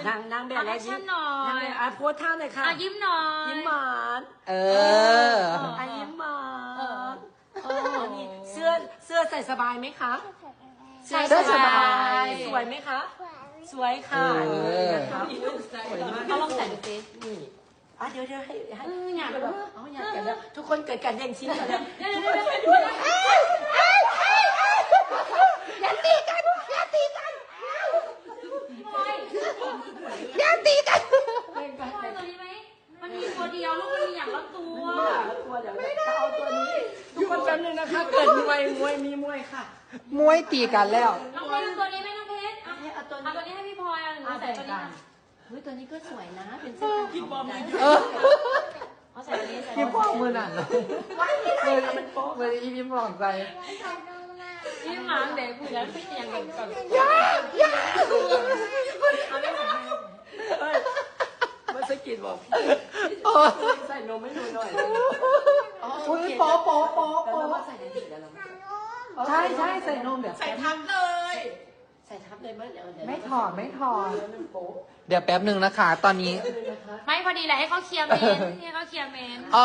นางแบบแล้วยิ้ม หน่อย นางแบบโพสท่าหน่อยค่ะ ยิ้มหน่อย ยิ้มหวาน ยิ้มหวานนี่เสื้อใส่สบายไหมคะ ใส่ เสื้อ สบาย สวยไหมคะ สวยค่ะนะครับสวยมาก เขาลองใส่ดูสิ นี่เดี๋ยวให้ อยาก แบบอยากกันแล้วทุกคนเกิดการแย่งชิ้นกันแล้ว อย่าตีกันอย่าตีกัน พลอย อย่าตีกัน พลอยตัวนี้ไหมมันมีตัวเดียวลูกมันมีอย่างละตัว ตัวเดี๋ยวเอาตัวนี้ทุกคนแป๊บนึงนะคะเกิดมวยมีมวยค่ะ มวยตีกันแล้ว น้องเพชรเอาตัวนี้ไหมน้องเพชรเอา เอาตัว เอาตัวนี้ให้พี่พลอยเอาหนูใส่ตัวนี้ เฮ้ยตัวนี้ก็สวยนะเป็นเสื้อพี่บอมเลย เอาใส่ตัวนี้ใส่ พี่พ่อมือหนันเลย มันโป๊ะ มืออีพิมพ์หลอกใจ พี่หมาเด็กผู้แล้วพี่ยังเด็กก่อน อย่าอย่า เอาไม่ใส่ เฮ้ยมาสกิดบอกใส่นมให้หนูหน่อย อุ้ยโป๊ะโป๊ะโป๊ะ แล้ว โป๊ะ เราใส่ในดิบแล้วเรา ใช่ใช่ใส่นมแบบ ใส่ทับเลยใส่ทับเลยมั้ยเดี๋ยว ไม่ถอดไม่ถอด มันโป๊ะ เดี๋ยวแป๊บหนึ่งนะคะ ตอนนี้ ไม่พอดีแหละให้เขาเคลียร์เมนให้เขาเคลียร์เมน โอ